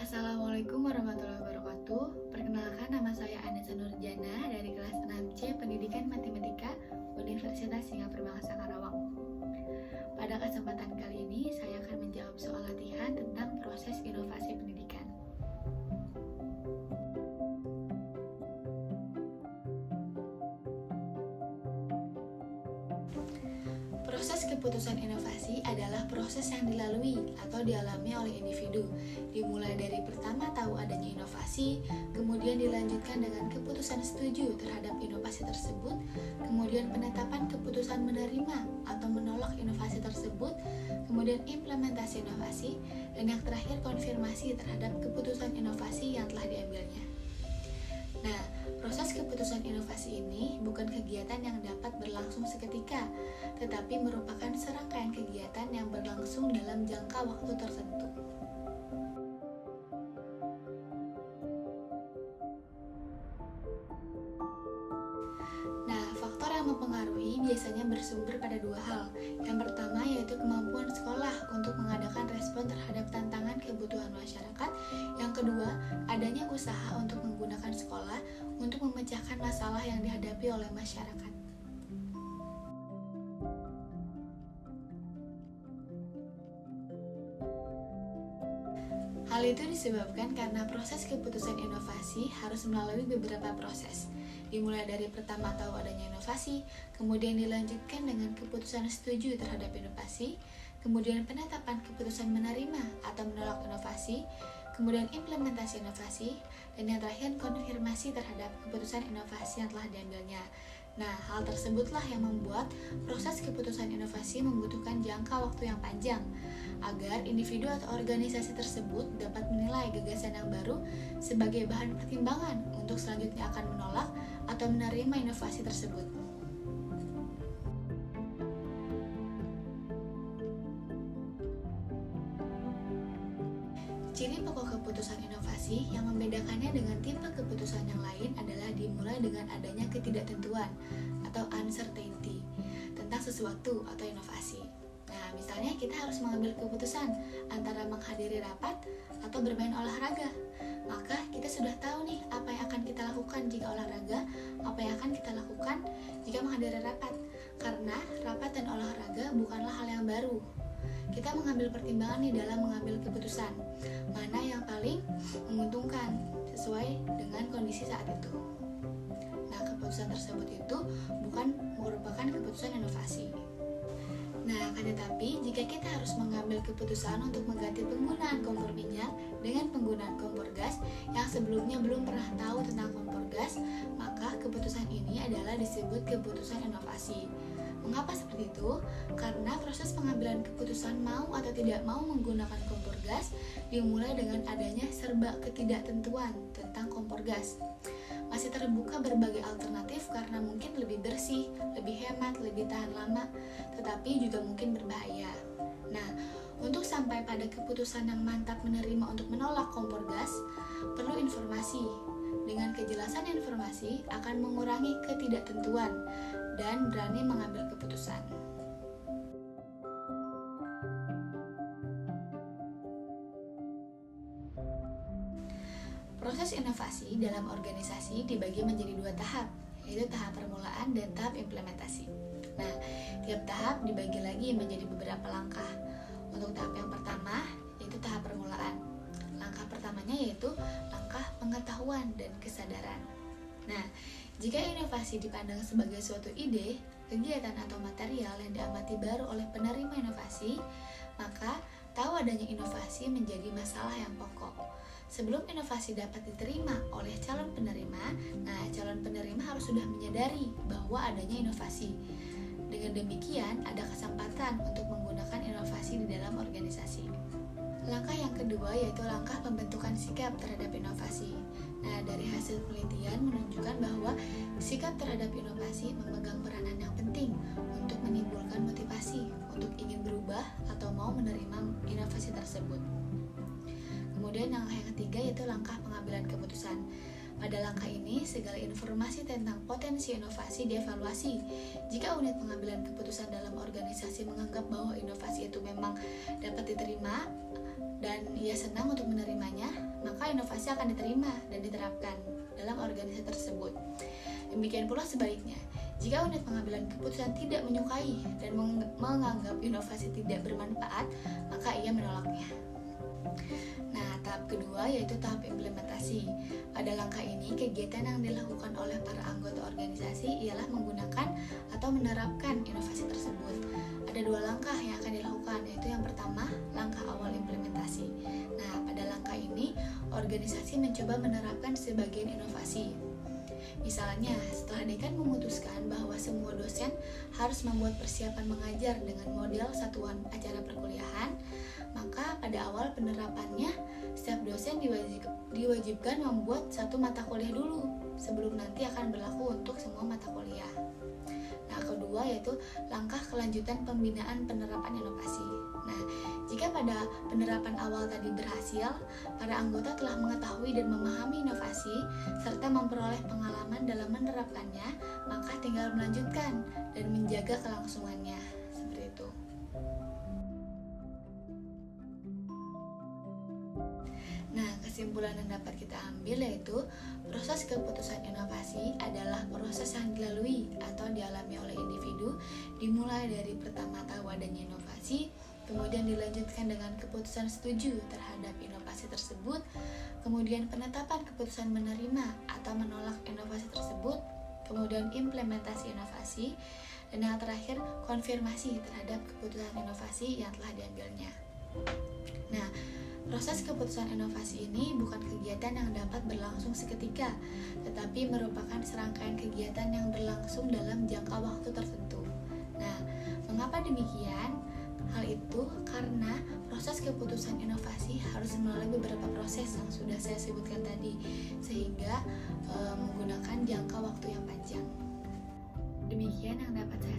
Assalamualaikum warahmatullahi wabarakatuh. Perkenalkan, nama saya Anissa Nurjana dari kelas 6C Pendidikan Matematika Universitas Singapura Bangsa Karawang. Pada kesempatan kali ini, saya akan menjawab soal latihan tentang proses inovasi pendidikan. Proses keputusan inovasi adalah proses yang dilalui atau dialami oleh individu, dimulai dari pertama tahu adanya inovasi, kemudian dilanjutkan dengan keputusan setuju terhadap inovasi tersebut, kemudian penetapan keputusan menerima atau menolak inovasi tersebut, kemudian implementasi inovasi, dan yang terakhir konfirmasi terhadap keputusan inovasi yang telah diambilnya. Nah, proses keputusan inovasi ini bukan kegiatan yang dapat berlangsung seketika, tetapi merupakan serangkaian kegiatan yang berlangsung dalam jangka waktu tertentu. Nah, faktor yang mempengaruhi biasanya bersumber pada dua hal. Yang pertama yaitu kemampuan sekolah untuk mengadakan respon terhadap tantangan kebutuhan masyarakat. Yang kedua, adanya usaha untuk menggunakan sekolah untuk memecahkan masalah yang dihadapi oleh masyarakat. Hal itu disebabkan karena proses keputusan inovasi harus melalui beberapa proses, dimulai dari pertama tahu adanya inovasi, kemudian dilanjutkan dengan keputusan setuju terhadap inovasi, kemudian penetapan keputusan menerima atau menolak inovasi, kemudian implementasi inovasi, dan yang terakhir konfirmasi terhadap keputusan inovasi yang telah diambilnya. Nah, hal tersebutlah yang membuat proses keputusan inovasi membutuhkan jangka waktu yang panjang agar individu atau organisasi tersebut dapat menilai gagasan yang baru sebagai bahan pertimbangan untuk selanjutnya akan menolak atau menerima inovasi tersebut. Ciri pokok keputusan inovasi yang membedakannya dengan tipe keputusan yang lain adalah dimulai dengan adanya ketidaktentuan atau uncertainty tentang sesuatu atau inovasi. Nah, misalnya kita harus mengambil keputusan antara menghadiri rapat atau bermain olahraga. Maka kita sudah tahu nih apa yang akan kita lakukan jika olahraga, apa yang akan kita lakukan jika menghadiri rapat. Karena rapat dan olahraga bukanlah hal yang baru. Kita mengambil pertimbangan nih dalam mengambil keputusan mana yang paling menguntungkan sesuai dengan kondisi saat itu. Nah, keputusan tersebut itu bukan merupakan keputusan inovasi. Nah, akan tetapi jika kita harus mengambil keputusan untuk mengganti penggunaan kompor minyak dengan penggunaan kompor gas yang sebelumnya belum pernah tahu tentang kompor gas, maka keputusan ini adalah disebut keputusan inovasi. Mengapa seperti itu? Karena proses pengambilan keputusan mau atau tidak mau menggunakan kompor gas dimulai dengan adanya serba ketidaktentuan tentang kompor gas. Masih terbuka berbagai alternatif karena mungkin lebih bersih, lebih hemat, lebih tahan lama, tetapi juga mungkin berbahaya. Nah, untuk sampai pada keputusan yang mantap menerima untuk menolak kompor gas, perlu informasi. Dengan kejelasan informasi akan mengurangi ketidaktentuan dan berani mengambil keputusan. Proses inovasi dalam organisasi dibagi menjadi dua tahap, yaitu tahap permulaan dan tahap implementasi. Nah, tiap tahap dibagi lagi menjadi beberapa langkah. Untuk tahap yang pertama, yaitu tahap permulaan. Langkah pertamanya yaitu langkah pengetahuan dan kesadaran. Nah, jika inovasi dipandang sebagai suatu ide, kegiatan atau material yang diamati baru oleh penerima inovasi, maka tahu adanya inovasi menjadi masalah yang pokok. Sebelum inovasi dapat diterima oleh calon penerima, calon penerima harus sudah menyadari bahwa adanya inovasi. Dengan demikian, ada kesempatan untuk menggunakan inovasi di dalam organisasi. Langkah yang kedua yaitu langkah pembentukan sikap terhadap inovasi. Nah, dari hasil penelitian menunjukkan bahwa sikap terhadap inovasi memegang peranan yang penting untuk menimbulkan motivasi untuk ingin berubah atau mau menerima inovasi tersebut. Kemudian langkah yang ketiga yaitu langkah pengambilan keputusan. Pada langkah ini, segala informasi tentang potensi inovasi dievaluasi. Jika unit pengambilan keputusan dalam organisasi menganggap bahwa inovasi itu memang dapat diterima dan ia senang untuk menerimanya, inovasi akan diterima dan diterapkan dalam organisasi tersebut. Demikian pula sebaliknya, jika unit pengambilan keputusan tidak menyukai dan menganggap inovasi tidak bermanfaat, maka ia menolaknya. Nah, tahap kedua yaitu tahap implementasi. Pada langkah ini, kegiatan yang dilakukan oleh para anggota organisasi ialah menggunakan atau menerapkan inovasi tersebut. Ada dua langkah yang akan dilakukan, yaitu yang pertama, langkah awal implementasi. Nah, pada langkah ini, organisasi mencoba menerapkan sebagian inovasi. Misalnya, setelah dekan memutuskan bahwa semua dosen harus membuat persiapan mengajar dengan model satuan acara perkuliahan, maka pada awal penerapannya, setiap dosen diwajibkan membuat satu mata kuliah dulu sebelum nanti akan berlaku untuk semua mata kuliah. Nah, kedua yaitu langkah kelanjutan pembinaan penerapan inovasi. Nah, jika pada penerapan awal tadi berhasil, para anggota telah mengetahui dan memahami inovasi serta memperoleh pengalaman dalam menerapkannya, maka tinggal melanjutkan dan menjaga kelangsungannya. Seperti itu. Nah, kesimpulan yang dapat kita ambil yaitu proses keputusan inovasi adalah proses yang dilalui atau dialami oleh individu, dimulai dari pertama tahu adanya inovasi, kemudian dilanjutkan dengan keputusan setuju terhadap inovasi tersebut, kemudian penetapan keputusan menerima atau menolak inovasi tersebut, kemudian implementasi inovasi, dan yang terakhir konfirmasi terhadap keputusan inovasi yang telah diambilnya. Nah, proses keputusan inovasi ini bukan kegiatan yang dapat berlangsung seketika, tetapi merupakan serangkaian kegiatan yang berlangsung dalam jangka waktu tertentu. Nah, mengapa demikian? Hal itu karena proses keputusan inovasi harus melalui beberapa proses yang sudah saya sebutkan tadi, sehingga menggunakan jangka waktu yang panjang. Demikian yang dapat saya